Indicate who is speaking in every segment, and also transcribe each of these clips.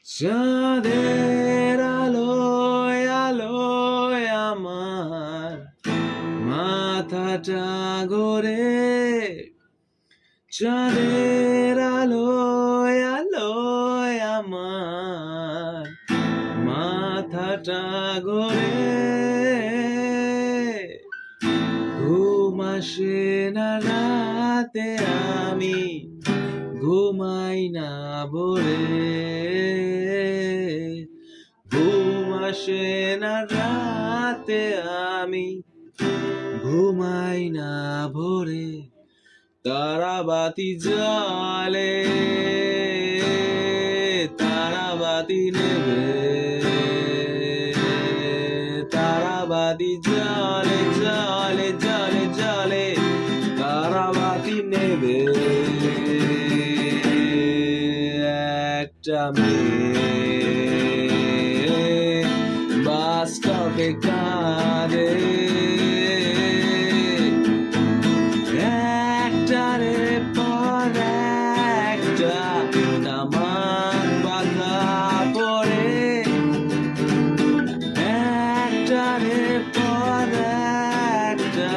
Speaker 1: চাঁদের আলোয় আলোয় আমার মাথাটা ঘোরে, চাঁদের আলোয় আলোয় আমার মাথাটা ঘোরে। ঘুম আসে না রাতে, আমি ঘুমাই না ভোরে। ঘুম আসে না রাতে, আমি ঘুমাই না ভোরে। তারাবাতি জ্বলে, তারাবাতি নেবে, তারাবাতি জ্বলে জ্বলে জ্বলে জ্বলে, তারাবাতি নেবে। একটা মেয়ে বাস স্টপে কাঁদে, একটারে পর একটা তামাক বাঁধা পড়ে, একটারে পর একটা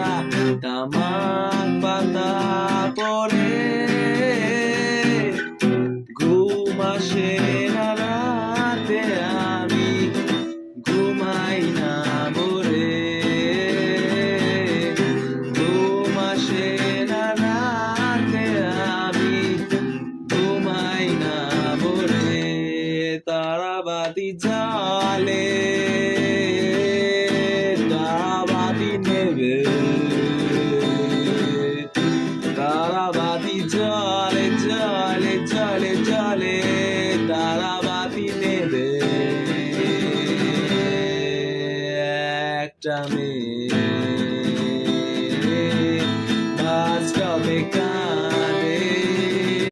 Speaker 1: তামাক বাঁধা পড়ে। ঘুম আসে না রাতে, আমি ঘুমাই না ভোরে। ঘুম আসে না রাতে, আমি ঘুমাই না ভোরে। তারাবাতি জ্বলে, তারাবাতি নেবে, তারাবাতি জ্বলে জ্বলে জ্বলে জ্বলে, তারাবাতি নেবে। একটা মেয়ে